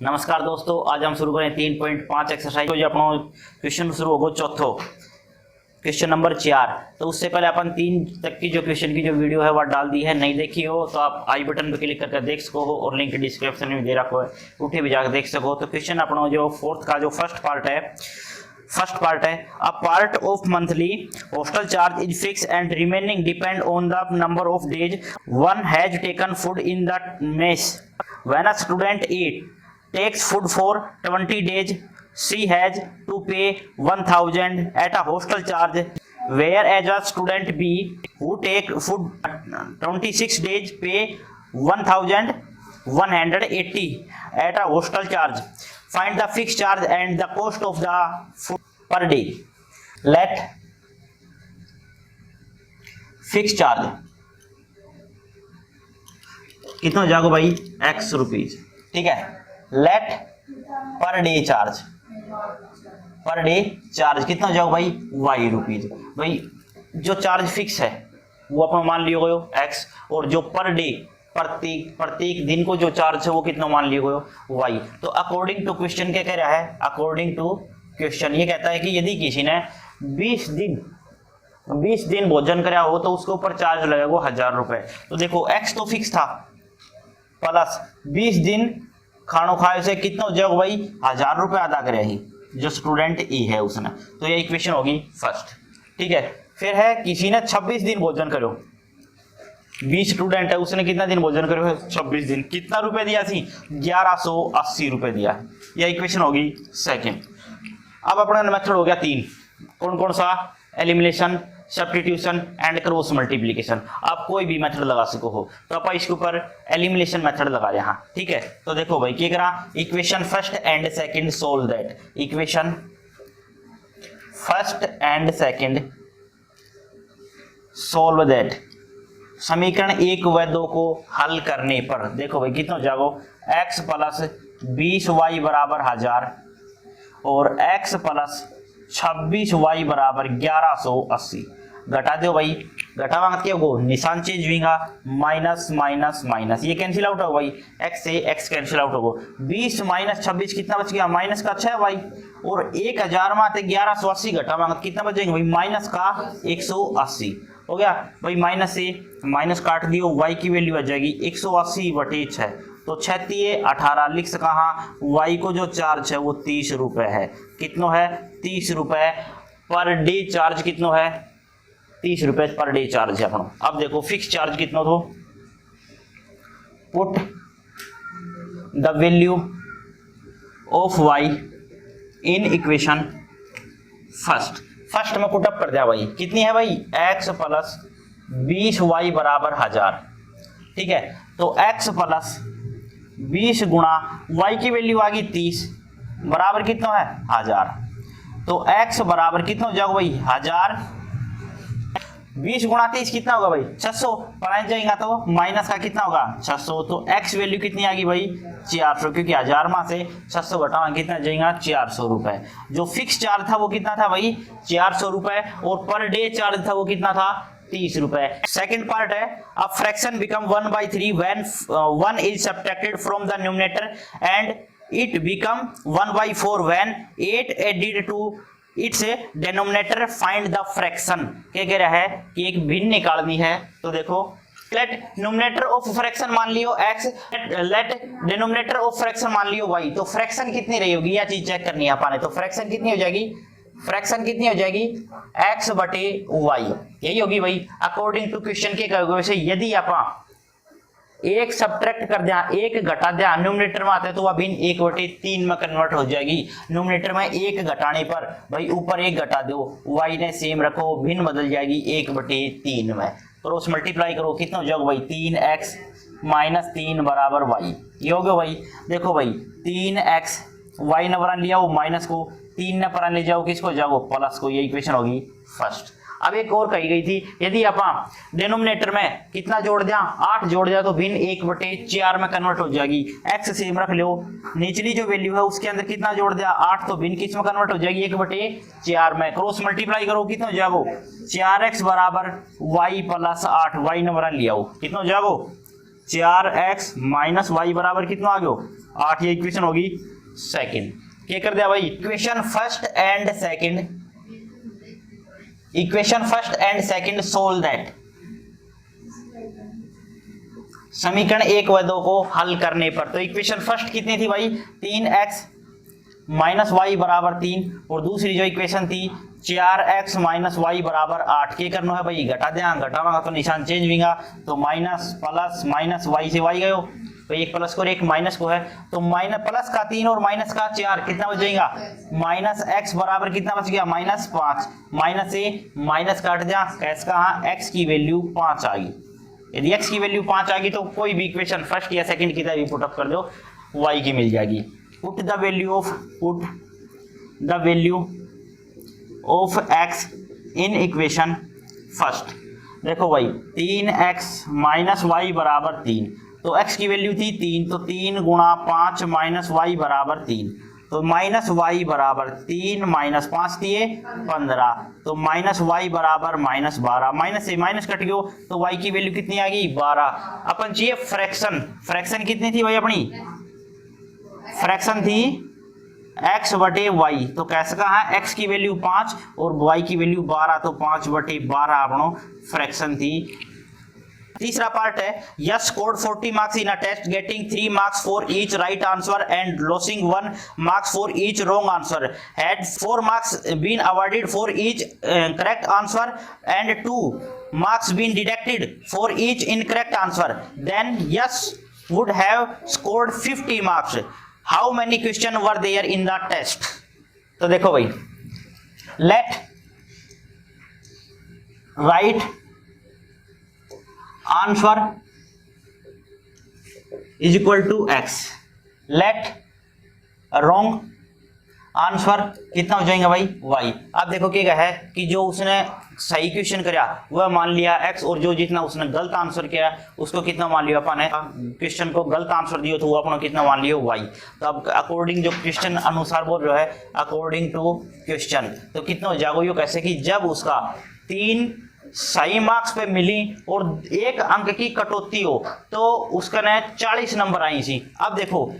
नमस्कार दोस्तों, आज हम शुरू करें 3.5 एक्सरसाइज को। जो अपना क्वेश्चन शुरू होगा चौथो क्वेश्चन नंबर 4। तो उससे पहले अपन 3 तक की जो क्वेश्चन की जो वीडियो है वह डाल दी है, नहीं देखी हो तो आप आई बटन पर क्लिक करके देख सको हो और लिंक डिस्क्रिप्शन में दे रखो है, उठे भी जाकर देख सको। तो क्वेश्चन अपना जो फोर्थ का जो फर्स्ट पार्ट है, a part of monthly hostel charge is fix and remaining depend on the number of days one has taken food in the mess. When a student takes food for 20 days, she has to pay 1000 at a hostel charge, whereas a student B who take food 26 days pay 1180 at a hostel charge. Find the fixed charge and the cost of the food per day. Let fixed charge कितना हो जाएगा भाई, x rupees, ठीक है। Late per day charge कितना हो जाएगा भाई, y रुपीज। भाई जो चार्ज फिक्स है वो अपन मान लियो गयो x, और जो पर डे प्रत्येक दिन को जो चार्ज है वो कितना मान लियो गयो y। तो अकॉर्डिंग टू क्वेश्चन क्या कह रहा है, अकॉर्डिंग टू क्वेश्चन ये कहता है कि यदि किसी ने 20 दिन भोजन कराया हो तो उसके ऊपर चार्ज लगेगा 1000 रुपए। तो देखो x तो फिक्स था, प्लस 20 दिन खानो खाए से कितना हो जाएगा भाई, 1000 रुपए अदा करे ही जो स्टूडेंट ई है उसने। तो ये इक्वेशन होगी फर्स्ट, ठीक है। फिर है किसी ने 26 दिन भोजन करो, 20 स्टूडेंट है, उसने कितना दिन भोजन करो, 26 दिन, कितना रुपए दिया सी, 1180 रुपए दिया। यह इक्वेशन होगी सेकंड। अब अपना मेथड हो गया 3, कौन कौन सा, elimination, substitution and cross multiplication. आप कोई भी मेथड लगा सको हो, तो आप इसके ऊपर एलिमिनेशन मेथड लगा रहे हैं, ठीक है। तो देखो भाई क्या करा, equation first and second solve that, equation first and second solve that. समीकरण 1 व 2 को हल करने पर देखो भाई कितना हो जाएगा, x प्लस 20y बराबर 1000 और x प्लस 26y बराबर 1180। घटा दो भाई, घटा मांगते क्या होगा, निशान चेंज होगा, माइनस माइनस माइनस, ये कैंसिल आउट होगा भाई, x से x कैंसिल आउट होगा। 20 माइनस 26 कितना बच गया, माइनस का 6 भाई, और 1000 में 1180 घटा मांगते कितना बचेगा भाई, माइनस का 180 हो गया भाई। माइनस से माइनस काट दियो, y की वैल्यू आ जाएगी 180/6, तो 6 18 लिख सका। हाँ, y को जो चार्ज है वो 30 रुपए है, कितना है, 30 रुपए पर डे चार्ज, कितना है, 30 रुपए पर डे चार्ज है अपना। अब देखो फिक्स चार्ज कितना हो, put the value of y in equation first में पुटअप कर दिया भाई, कितनी है भाई, x प्लस 20y बराबर 1000, ठीक है। तो x प्लस 20 गुणा y की वैल्यू आ गई 30 बराबर कितना है 1000। तो x बराबर कितना हो जाएगा भाई 1000, 20 गुणा 30 कितना होगा भाई 600, पढ़ाई जाएगा तो माइनस का कितना होगा 600। तो x वैल्यू कितनी आ गई भाई 400, क्योंकि 1000 में से 600 घटाना कितना जाएगा 400 रुपए। जो फिक्स चार्ज था वो कितना था भाई 400 रुपए, और पर डे चार्ज था वो कितना था 30 रुपए। सेकंड पार्ट है, a fraction become 1/3 when 1 is subtracted from the numerator and it become 1/4 when 8 added to its denominator. Find the fraction. क्या कह रहा है कि एक भिन्न निकालनी है। तो देखो, लेट न्यूमरेटर ऑफ फ्रैक्शन मान लियो x, let denominator of fraction मान लियो y। तो फ्रैक्शन कितनी रही होगी, यह चीज चेक करनी है आपने। तो फ्रैक्शन कितनी हो जाएगी, x बटे y, यही होगी भाई अकॉर्डिंग टू क्वेश्चन के कहोगे। वैसे यदि आप एक सब्ट्रैक्ट कर दिया, एक घटा दिया, न्यूमरेटर में आते तो वह भिन्न 1/3 में कन्वर्ट हो जाएगी। न्यूमरेटर में 1 घटाने पर भाई ऊपर 1 घटा दो, y ने सेम रखो, भिन्न बदल जाएगी 1/3 में। क्रॉस मल्टीप्लाई करो, कितना हो जाएगा भाई 3x माइनस 3 बराबर y, ये हो गया भाई। देखो भाई 3x y ने बना लिया वो माइनस को, 3 ने बना ले जाओ किसको, जाओ प्लस को, ये इक्वेशन होगी फर्स्ट। अब एक और कही गई थी, यदि आप डिनोमिनेटर में कितना जोड़ दिया 8 जोड़ दिया तो भिन्न 1/4 में कन्वर्ट हो जाएगी। x सेम रख लो, निचली जो वैल्यू है उसके अंदर कितना जोड़ दिया 8, तो भिन्न किस में कन्वर्ट हो जाएगी 1/4 में। क्रॉस मल्टीप्लाई करो, कितना हो जाएगा 4x बराबर y प्लस 8, y ने बना लिया हो, कितना हो जाएगा 4x माइनस वाई बराबर कितना आ गयो 8। ये इक्वेशन होगी सेकंड। क्या कर दिया भाई, equation first and second, equation first and second solve that. समीकरण 1 व 2 को हल करने पर, तो इक्वेशन फर्स्ट कितनी थी भाई 3x माइनस वाई बराबर 3, और दूसरी जो इक्वेशन थी 4x माइनस वाई बराबर 8। क्या करना है भाई, घटा दें, घटावा तो निशान चेंज होगा, तो माइनस प्लस माइनस वाई से वाई गयो, तो एक प्लस को और एक माइनस को है, तो माइनस प्लस का 3 और माइनस का 4 कितना बच जाएगा, माइनस x बराबर कितना बच गया -5, माइनस से माइनस काट दिया, कैस कहा x की वैल्यू 5 आ गई। यदि x की वैल्यू 5 आ गई तो कोई भी इक्वेशन फर्स्ट या सेकंड की तरह पुट अप कर दो, y की मिल जाएगी। Put the value of x in equation first. देखो भाई 3x माइनस वाई बराबर 3, तो x की वैल्यू थी 3, तो 3 गुणा 5 माइनस वाई बराबर 3, तो माइनस वाई बराबर 3 माइनस 5 दिए 15, तो माइनस वाई बराबर -12, माइनस से माइनस कट गयो, तो y की वैल्यू कितनी आ गई 12। अपन चाहिए फ्रैक्शन, फ्रैक्शन कितनी थी भाई अपनी, फ्रैक्शन थी x बटे वाई, तो कैसे कहा x की वैल्यू 5 और y की वैल्यू 12, तो 5 बटे 12 अपनो फ्रैक्शन थी। तीसरा पार्ट है, Yash scored 40 marks in a test getting 3 marks for each right answer and losing 1 marks for each wrong answer, had 4 marks been awarded for each correct answer and 2 marks been deducted for each incorrect answer, then Yash would have scored 50 marks. How many questions were there in the test? तो देखो भाई, let right answer is equal to x, let wrong answer कितना हो जाएगा भाई y। अब देखो क्या है कि जो उसने सही क्वेश्चन किया वह मान लिया x, और जो जितना उसने गलत आंसर किया उसको कितना मान लिया अपन है, क्वेश्चन को गलत आंसर दिया तो वो अपन कितना मान लिया y। तो अब अकॉर्डिंग जो क्वेश्चन अनुसार बोल रहा है अकॉर्डिंग टू क्वेश्चन, तो कितना हो जाएगा ये, कैसे कि जब उसका 3 सही मार्क्स पे मिली और 1 अंक की कटौती हो तो उसका ना 40 नंबर आई थी। अब देखो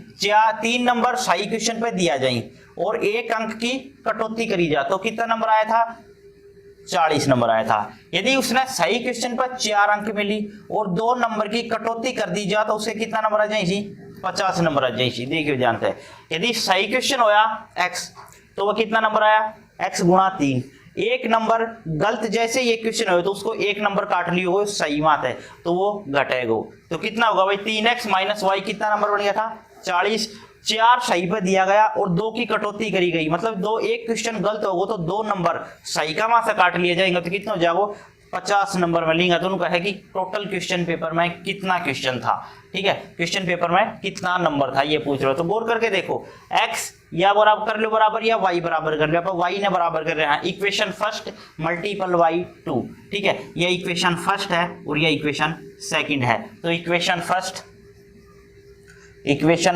3 नंबर सही क्वेश्चन पे दिया जाए और 1 अंक की कटौती करी जा, तो कितना नंबर आया था 40 नंबर आया था। यदि उसने सही क्वेश्चन पर 4 अंक मिली और 2 नंबर की कटौती कर दी जा तो उसे कितना नंबर आ जाए, 50 नंबर आ जाए। देखिए जानते हैं, यदि सही क्वेश्चन होया x तो वह कितना नंबर आया, x गुणा 3, 1 नंबर गलत जैसे ये क्वेश्चन हो तो उसको 1 नंबर काट लियो हो, सही बात है तो वो घटेगा, तो कितना होगा भाई 3x माइनस वाई, कितना नंबर बन गया था 40। 4 सही पे दिया गया और 2 की कटौती करी गई, मतलब 1 क्वेश्चन गलत होगा तो 2 नंबर सही का वहां से काट लिए जाएंगे, तो कितना हो जाएगा 50 नंबर मिलेगा। तो उन्होंने कहा कि टोटल क्वेश्चन पेपर में कितना क्वेश्चन था, ठीक है, क्वेश्चन पेपर में कितना नंबर था ये पूछ रहे हो, तो गौर करके देखो x या बराबर कर लो बराबर या y बराबर कर लो, आप y ने बराबर कर रहे हैं, इक्वेशन फर्स्ट मल्टीपल y2, ठीक है, ये इक्वेशन फर्स्ट है और ये इक्वेशन सेकंड है। तो equation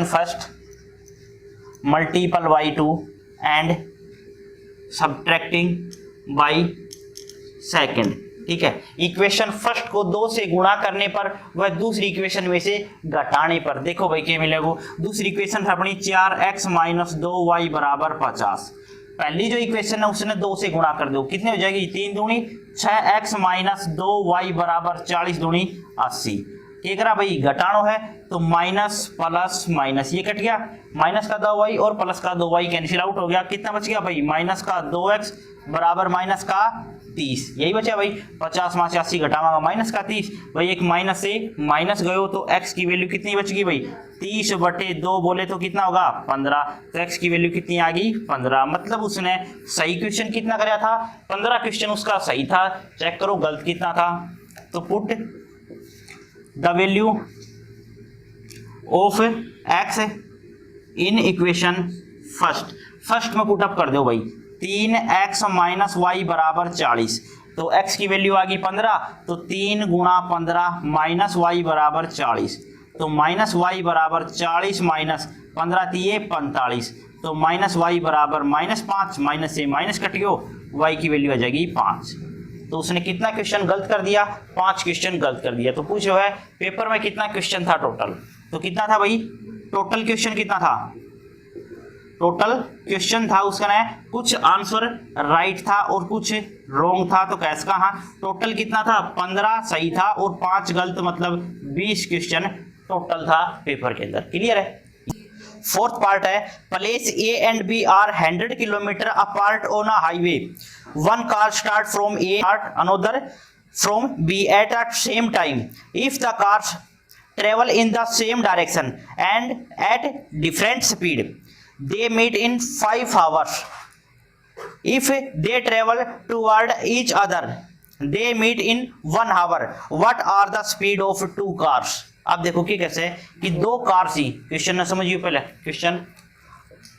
first multiple y2 and subtracting y second, ठीक है। इक्वेशन फर्स्ट को 2 से गुणा करने पर वह दूसरी इक्वेशन में से घटाने पर, देखो भाई क्या मिलेगा, दूसरी इक्वेशन था अपनी 4x माइनस 2y बराबर 50। पहली जो इक्वेशन है उसने 2 से गुणा कर दो, कितनी हो जाएगी 3 दूनी 6x माइनस 2y बराबर 40 दूनी 80। क्या करा भाई घटानो है तो माइनस प्लस माइनस, ये कट गया, माइनस का 2y और प्लस का 2y कैंसिल आउट हो गया, कितना बच गया भाई माइनस का 2x बराबर माइनस का 30, यही बचा भाई 50 में से 80 घटावा माइनस का 30, भाई एक माइनस से माइनस गयो तो x की वैल्यू कितनी बच गई भाई 30 बटे 2 बोले तो कितना होगा 15, तो x की वैल्यू कितनी आ गई 15, मतलब उसने सही क्वेश्चन कितना कराया था 15 क्वेश्चन उसका सही था, चेक करो गलत कितना था। तो put the value of x in equation first में पुट अप कर दो भाई, 3x माइनस वाई बराबर 40, तो x की वैल्यू आ गई 15, तो 3 गुणा 15 माइनस वाई बराबर 40, तो माइनस वाई बराबर 40 माइनस 15 दिए 45, तो माइनस वाई बराबर -5, माइनस से माइनस कट गयो, y की वैल्यू आ जाएगी 5। तो उसने कितना क्वेश्चन गलत कर दिया, 5 क्वेश्चन गलत कर दिया। तो पूछो है पेपर में कितना क्वेश्चन था टोटल, तो कितना था भाई, टोटल क्वेश्चन कितना था, टोटल क्वेश्चन था उसका ना कुछ आंसर राइट था और कुछ रॉन्ग था, तो कैसे कहा टोटल कितना था, 15 सही था और 5 गलत, मतलब 20 क्वेश्चन टोटल था पेपर के अंदर। क्लियर है। फोर्थ पार्ट है, place A and B are 100 kilometre apart on a highway, one car start from A another from B at a same time, if the cars travel in the same direction and at different speed, they meet in 5 hours. If they travel toward each other, they meet in 1 hour. What are the speed of 2 cars? अब देखो कि कैसे कि 2 cars ही, question ना समझिए पहले, question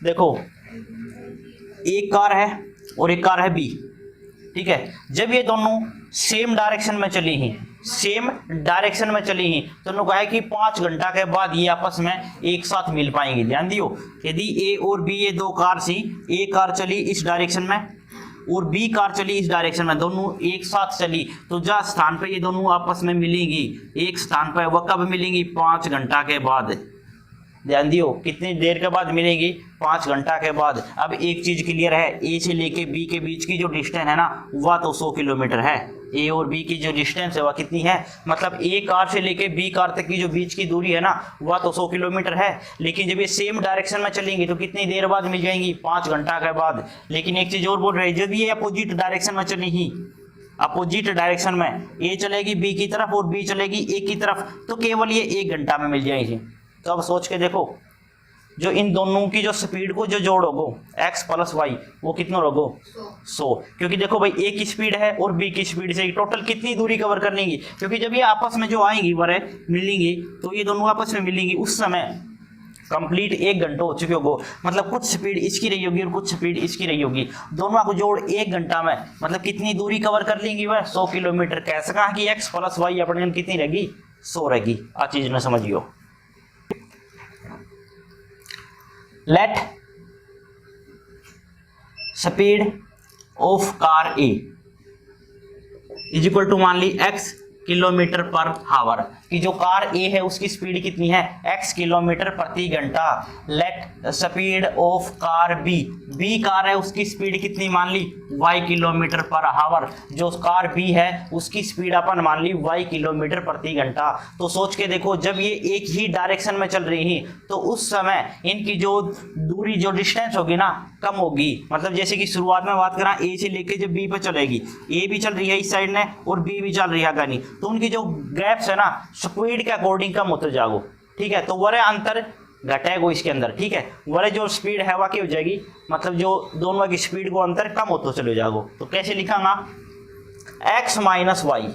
देखो एक कार है और एक कार है बी, ठीक है। जब ये दोनों सेम डायरेक्शन में चली ही, सेम डायरेक्शन में चली ही, तो उन्होंने कहा है कि 5 घंटा के बाद ये आपस में एक साथ मिल पाएंगे। ध्यान दियो, यदि ए और बी ये 2 कार थी, ए कार चली इस डायरेक्शन में और बी कार चली इस डायरेक्शन में, दोनों एक साथ चली, तो जहाँ स्थान पे ये दोनों आपस में मिलेंगी, एक स्थान पर, वह कब मिलेंगी, 5 घंटा के बाद। ध्यान दियो, कितनी देर के बाद मिलेंगी, 5 घंटा के बाद। अब एक चीज क्लियर है, ए से लेके बी के बीच की जो डिस्टेंस है ना, वह तो 100 किलोमीटर है। ए और बी की जो डिस्टेंस है वह कितनी है, मतलब ए कार से लेके बी कार तक की जो बीच की दूरी है ना, वह तो 100 किलोमीटर है। लेकिन जब ये सेम डायरेक्शन में चलेंगी तो कितनी देर बाद मिल जाएंगी, 5 घंटा के बाद। लेकिन एक चीज और बोल रहे हैं, जब ये अपोजिट डायरेक्शन में चलेगी, अपोजिट डायरेक्शन में ए चलेगी बी की तरफ और बी चलेगी ए की तरफ, तो केवल ये 1 घंटा में मिल जाएगी। तो अब सोच के देखो, जो इन दोनों की जो स्पीड को जो जोड़ोगो x प्लस वाई, वो कितना रहोगो 100, क्योंकि देखो भाई ए की स्पीड है और बी की स्पीड से टोटल कितनी दूरी कवर कर लेंगी, क्योंकि जब ये आपस में जो आएंगी वरे मिलेंगी, तो ये दोनों आपस में मिलेंगी, उस समय कंप्लीट 1 घंटा हो चुके होगो, मतलब कुछ स्पीड इसकी रही होगी और कुछ स्पीड इसकी रही होगी, दोनों को जोड़ 1 घंटा में मतलब कितनी दूरी कवर कर लेंगी, वह 100 किलोमीटर। कैसे कहा कि x प्लस वाई अपने कितनी रहेगी, 100 रहेगी। आ चीज न समझियो। Let speed of car A is equal to, मान ली x किलोमीटर पर हावर, कि जो कार ए है उसकी स्पीड कितनी है, x किलोमीटर प्रति घंटा। Let speed of car B, B car है उसकी स्पीड कितनी मान ली, y किलोमीटर पर हावर। जो कार बी है उसकी स्पीड अपन मान ली y किलोमीटर प्रति घंटा। तो सोच के देखो, जब ये एक ही डायरेक्शन में चल रही है तो उस समय इनकी जो दूरी, जो डिस्टेंस होगी ना, कम होगी। मतलब जैसे कि शुरुआत में बात करा, ए से लेके जब बी पे चलेगी, ए भी चल रही है इस साइड ने और बी भी चल रही है कहीं, तो उनकी जो गैप्स है ना स्पीड के अकॉर्डिंग कम होते जाओ, ठीक है। तो वह अंतर घटेगा इसके अंदर, ठीक है। वह जो स्पीड है वह क्या हो जाएगी, मतलब जो दोनों की स्पीड को अंतर कम होते चले जाओ। तो कैसे लिखांगा, x माइनस वाई,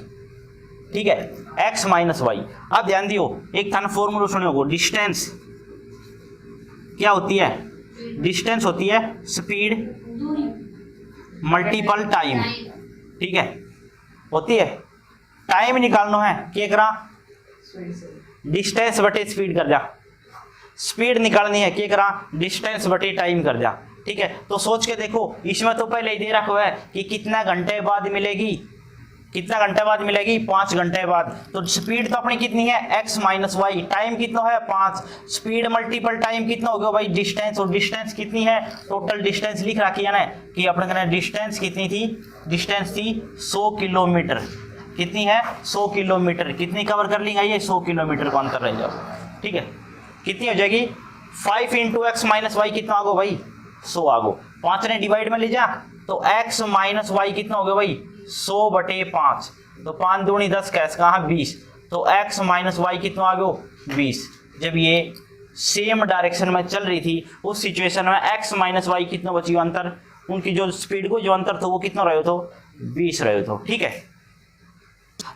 ठीक है, x माइनस वाई। अब ध्यान दियो, एक थाना फॉर्मूला सुने होगा, डिस्टेंस क्या होती है, डिस्टेंस होती है स्पीड मल्टीपल टाइम, ठीक है, होती है। टाइम निकालना है, क्या करा, डिस्टेंस बटे स्पीड कर जा, स्पीड निकालनी है, क्या करा, डिस्टेंस बटे टाइम कर जा, ठीक है। तो सोच के देखो, इसमें तो पहले ही दे रखा है कि कितना घंटे बाद मिलेगी, कितना घंटे बाद मिलेगी, 5 घंटे बाद। तो स्पीड तो अपनी कितनी है, x माइनस वाई, टाइम कितना है 5, स्पीड मल्टीपल टाइम कितना हो गया भाई, डिस्टेंस, और डिस्टेंस कितनी है, टोटल डिस्टेंस लिख रखी है ना, कि अपने कहना डिस्टेंस कितनी थी, डिस्टेंस थी 100 किलोमीटर, कितनी है 100 किलोमीटर, कितनी कवर कर लेंगे, ये 100 किलोमीटर का अंतर रह जाओ, ठीक है। कितनी हो जाएगी, 5 इंटू एक्स माइनस वाई कितना आगो भाई, 100 आगो, 5 ने डिवाइड में ले जा, तो x माइनस वाई कितना हो गया भाई, 100 बटे 5, तो 5 दूनी 10, कैसे कहा 20, तो x माइनस वाई कितना आ गया 20। जब ये सेम डायरेक्शन में चल रही थी उस सिचुएशन में x माइनस वाई कितना बची अंतर, उनकी जो स्पीड को जो अंतर था वो कितना रहे हो, 20 रहे हो, ठीक है।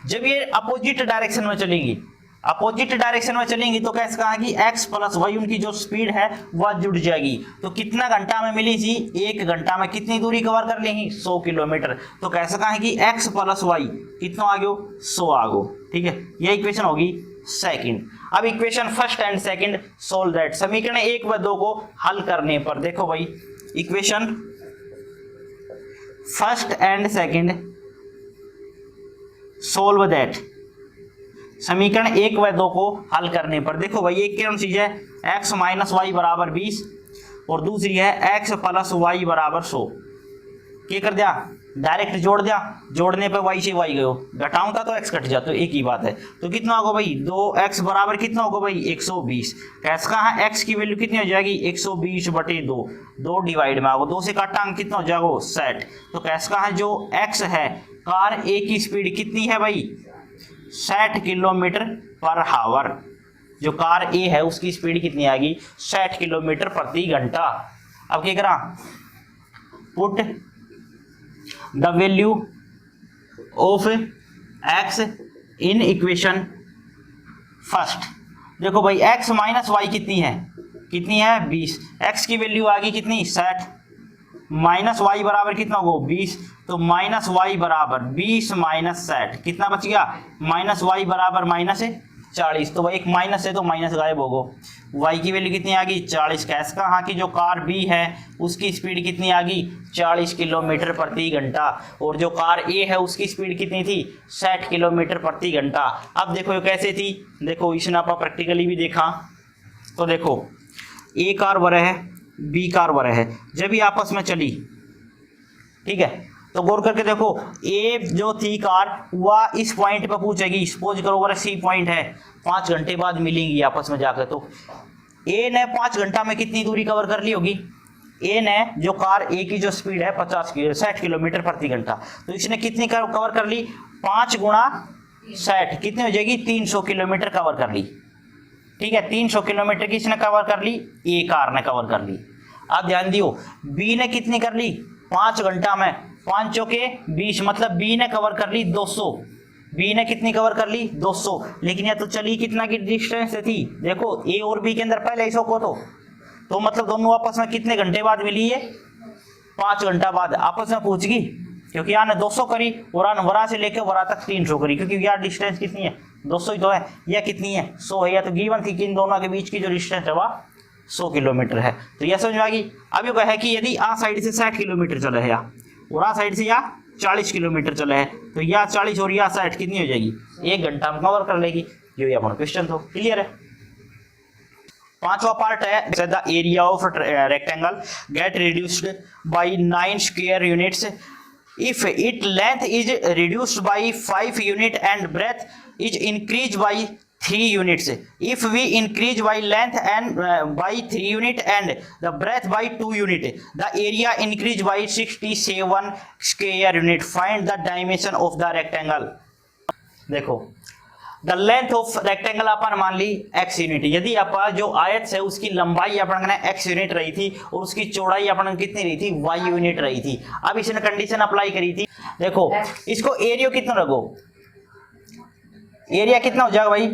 जब ये अपोजिट डायरेक्शन में चलेंगी, अपोजिट डायरेक्शन में चलेंगी, तो कैसे कहा कि x प्लस वाई उनकी जो स्पीड है वह जुड़ जाएगी। तो कितना घंटा में मिली थी, 1 घंटा में कितनी दूरी कवर कर लेंगी, 100 किलोमीटर। तो कैसे कहा कि x प्लस वाई कितना आ गयो, 100 आ गयो, ठीक है। यह इक्वेशन होगी सेकंड। अब equation first and second solve that, समीकरण 1 व 2 को हल करने पर देखो भाई, equation first and second solve that, समीकरण 1 व 2 को हल करने पर। देखो भाई एक कौन चीज है, x माइनस वाई बराबर 20 और दूसरी है x प्लस वाई बराबर 100। क्या कर दिया, डायरेक्ट जोड़ दिया, जोड़ने पे y से y गयो, घटाऊं था तो x कट जाता, तो एक ही बात है। तो कितना होगा भाई, 2x बराबर कितना होगा भाई 120। कैस का है x की वैल्यू कितनी हो जाएगी 120 बटे 2, 2 डिवाइड में आओ, 2 से काटांग कितना हो जाएगा 60। तो कैस का है जो x है, कार a की स्पीड कितनी है भाई 60 किलोमीटर पर हावर। जो कार A है उसकी स्पीड कितनी आएगी 60 किलोमीटर प्रति घंटा। अब क्या करा, put the value of x in equation first. देखो भाई x माइनस वाई कितनी है 20, x की वैल्यू आ गई कितनी 60, माइनस वाई बराबर कितना होगा 20, तो माइनस वाई बराबर 20 माइनस 60 कितना बच गया, माइनस वाई बराबर माइनस 40। तो भाई एक माइनस है तो माइनस गायब होगो, y की वैल्यू कितनी आ गई 40। कैस का हाँ कि जो कार B है उसकी स्पीड कितनी आ गई 40 किलोमीटर प्रति घंटा, और जो कार A है उसकी स्पीड कितनी थी 60 किलोमीटर प्रति घंटा। अब देखो ये कैसे थी, देखो इसने आप प्रैक्टिकली भी देखा, तो देखो A कार वरह है B कार वरह है, जब ये आपस में चली, ठीक है, तो गौर करके देखो ए जो थी कार वह इस पॉइंट पर पूछेगी, सपोज करो वह सी पॉइंट है, 5 घंटे बाद मिलेंगी आपस में जाकर। तो ए ने 5 घंटा में कितनी दूरी कवर कर ली होगी, ए ने जो कार ए की जो स्पीड है 60 किलोमीटर प्रति घंटा, तो इसने कितनी कवर कर ली 5 गुणा 60 कितनी हो जाएगी 300 किलोमीटर कवर कर ली। ठीक है, 300 किलोमीटर की इसने कवर कर ली, ए कार ने कवर कर ली। अब ध्यान दियो बी ने कितनी कर ली 5 घंटा में, 5 चौके 20, मतलब बी ने कवर कर ली 200, बी ने कितनी कवर कर ली 200, लेकिन यह तो चली कितना की डिस्टेंस से थी, देखो ए और बी के अंदर पहले ही को तो मतलब दोनों आपस में कितने घंटे बाद मिली है 5 घंटा बाद आपस में पूछ गई, क्योंकि यहाँ ने 200 करी और वरा से लेकर वरा तक 300 करी, क्योंकि यार डिस्टेंस कितनी है 200 ही तो है, यह कितनी है 100 है, या तो गिवन थी कि इन दोनों के बीच की जो डिस्टेंस है वह 100 किलोमीटर है। तो यह समझ में आ गई। अब ये कहे कि यदि आ साइड से 60 किलोमीटर चले है और आ साइड से या 40 किलोमीटर चले है, तो या 40 और या 60 कितनी हो जाएगी 1 घंटा में कवर कर लेगी। ये अपना क्वेश्चन तो क्लियर है। पांचवा पार्ट है the area of rectangle gate reduced by 9 square units if its length is reduced by 5 unit and breadth is increased by 3 units. If we increase by length and by 3 unit and the breadth by 2 unit, the area increased by 67 square unit. Find the dimension of the rectangle. देखो the length of rectangle अपन मान ली x unit, यदि अपन जो आयत है उसकी लंबाई अपन ने x यूनिट रही थी और उसकी चौड़ाई अपन कितनी रही थी y यूनिट रही थी। अब इसने कंडीशन अप्लाई करी थी, देखो इसको एरिया कितना रखो, एरिया कितना हो जाएगा भाई,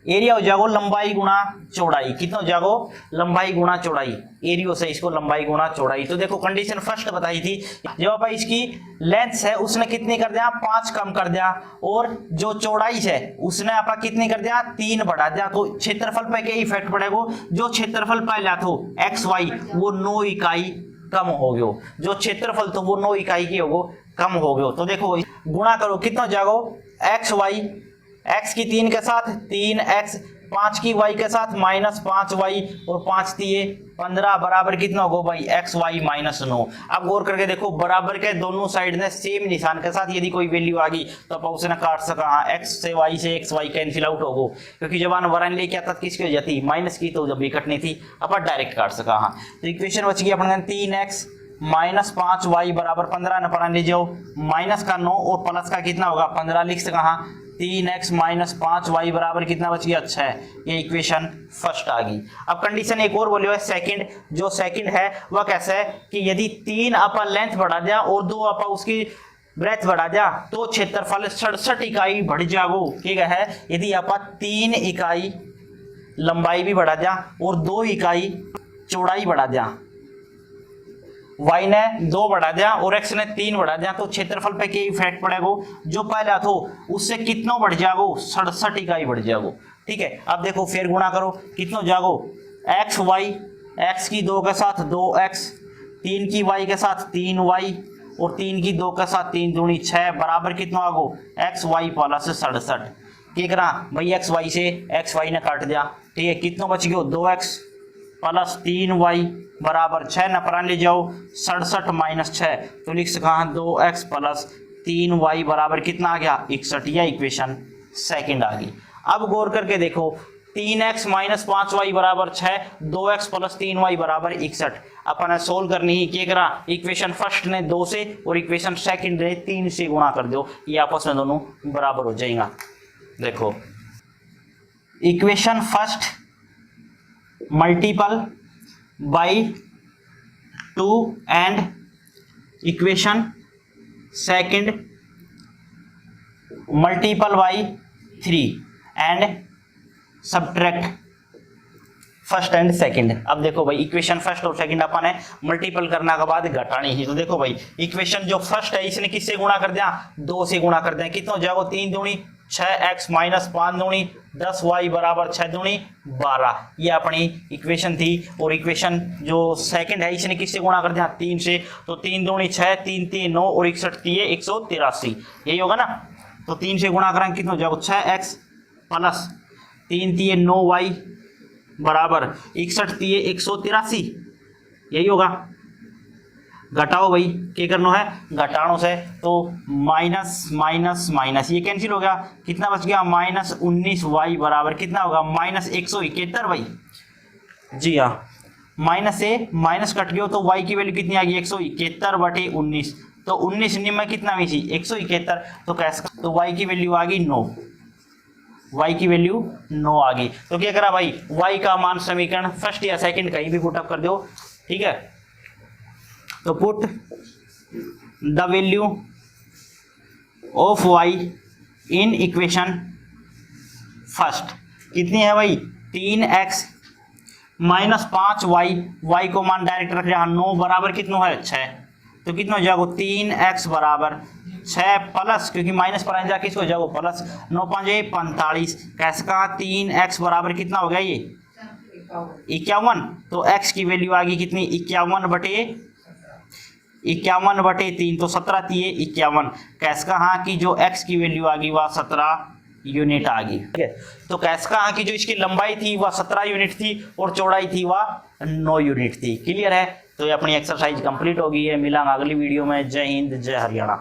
एरिया हो जाएगा लंबाई गुणा चौड़ाई, कितना हो जाएगा लंबाई गुणा चौड़ाई, एरियो से इसको लंबाई गुणा चौड़ाई। तो देखो कंडीशन फर्स्ट बताई थी, जब आप इसकी लेंथ है उसने कितनी कर दिया 5 कम कर दिया, और जो चौड़ाई है उसने आप कितनी कर दिया 3 बढ़ा दिया, तो क्षेत्रफल पे क्या इफेक्ट पड़ेगा, जो क्षेत्रफल पहला था एक्स वाई वो 9 इकाई कम हो गयो, जो क्षेत्रफल तो वो 9 इकाई की होगो कम हो गयो। तो देखो गुणा करो कितना हो जाएगा एक्स वाई, x की 3 के साथ 3x, 5 की y के साथ -5y और 5 दिए 15 बराबर कितना होगा भाई x y -9। अब गौर करके देखो बराबर के दोनों साइड ने सेम निशान के साथ यदि कोई वैल्यू आ गई तो आप उसने काट सका, x से y से x y कैंसिल आउट होगो, क्योंकि जब आन वरान लेके आता किसकी हो जाती माइनस की, तो जब भी कटनी थी अपन डायरेक्ट काट सका। हाँ तो इक्वेशन बच गई अपन 3x -5y बराबर 15 न पढ़ा ले जाओ, माइनस का 9 और प्लस का कितना होगा 15 लिख सका। हाँ 3x -5y बराबर कितना बच गया 6, ये इक्वेशन फर्स्ट आ गई। अब कंडीशन एक और बोलियो है सेकंड, जो सेकंड है वह कैसे है कि यदि 3 अपन लेंथ बढ़ा दिया और 2 अपन उसकी ब्रेथ बढ़ा दिया तो क्षेत्रफल 67 इकाई बढ़ जाओ। ठीक है, यदि अपन 3 इकाई लंबाई भी बढ़ा दिया और 2 इकाई चौड़ाई बढ़ा दिया, y ने 2 बढ़ा दिया और x ने 3 बढ़ा दिया, तो क्षेत्रफल पे क्या इफेक्ट पड़ेगा, जो पहला था उससे कितना बढ़ जाएगा 67 इकाई बढ़ जाएगा। ठीक है, अब देखो फिर गुणा करो कितना हो जाएगा x y, x की 2 के साथ 2x, 3 की y के साथ 3y और 3 की 2 का 7, 3 दूनी 6 बराबर कितना आगो एक्स वाई प्लस 67। क्या करा भाई एक्स वाई से एक्स वाई ने काट दिया, ठीक है, कितना बच गया 2x प्लस 3y बराबर 6 न परान ले जाओ 67 माइनस 6 तो लिख सका 2x प्लस 3y बराबर कितना आ गया 61। या इक्वेशन सेकंड आ गई। अब गौर करके देखो 3x माइनस 5y बराबर 6, 2x प्लस 3y बराबर 61। अपन सोल्व करनी ही क्या करा इक्वेशन फर्स्ट ने 2 से और इक्वेशन सेकंड ने 3 से गुणा कर दो, ये आपस में दोनों बराबर हो जाएगा। देखो equation first multiple by 2 and equation second multiple by 3 and subtract first and second. अब देखो भाई इक्वेशन फर्स्ट और सेकंड अपन है मल्टीपल करने के बाद घटानी है। तो देखो भाई इक्वेशन जो फर्स्ट है इसने किससे गुणा कर दिया 2 से गुणा कर दिया, कितना हो जाएगा 3 दूनी 6x माइनस 5 दूनी 10y बराबर 6 दूनी 12। ये अपनी इक्वेशन थी। और इक्वेशन जो सेकंड है इसने किससे गुणा कर दिया 3 से, तो 3 दूनी 6 3 3 9 और 61 3 183, यही होगा ना। तो 3 से गुणा करेंगे कितना हो जाएगा 6x प्लस 3 3 9y बराबर 61 3 183, यही होगा। घटाओ भाई क्या करना है घटानो से, तो माइनस माइनस माइनस ये कैंसिल हो गया, कितना बच गया माइनस 19y बराबर कितना होगा माइनस 171 भाई। जी हाँ, माइनस से माइनस कट गया तो y की वैल्यू कितनी आ गई 171 बटे 19, तो 19 में कितना भी 171, तो कैसे तो y की वैल्यू आ गई 9, y की वैल्यू 9 आ गई। तो क्या करा भाई y का मान समीकरण फर्स्ट या सेकंड कहीं भी पुट अप कर दो, ठीक है। तो put the value of y in equation first कितनी है भाई 3x माइनस 5y, y को मान डायरेक्ट रख रहा 9 बराबर कितना है 6, तो कितना हो जाएगा 3x बराबर 6 प्लस क्योंकि माइनस पर जाके इसको जाओ प्लस 9 5 45, कैसे कहा 3x बराबर कितना हो गया ये 51, तो x की वैल्यू आ गई कितनी 51 बटे 3, तो 17 3 51, कैसे कहा कि जो x की वैल्यू आ गई वह 17 यूनिट आ गई, ठीक है। तो कैसे कहा कि जो इसकी लंबाई थी वह 17 यूनिट थी और चौड़ाई थी वह 9 यूनिट थी। क्लियर है। तो ये अपनी एक्सरसाइज कंप्लीट हो गई है। मिलांगे अगली वीडियो में। जय हिंद जय हरियाणा।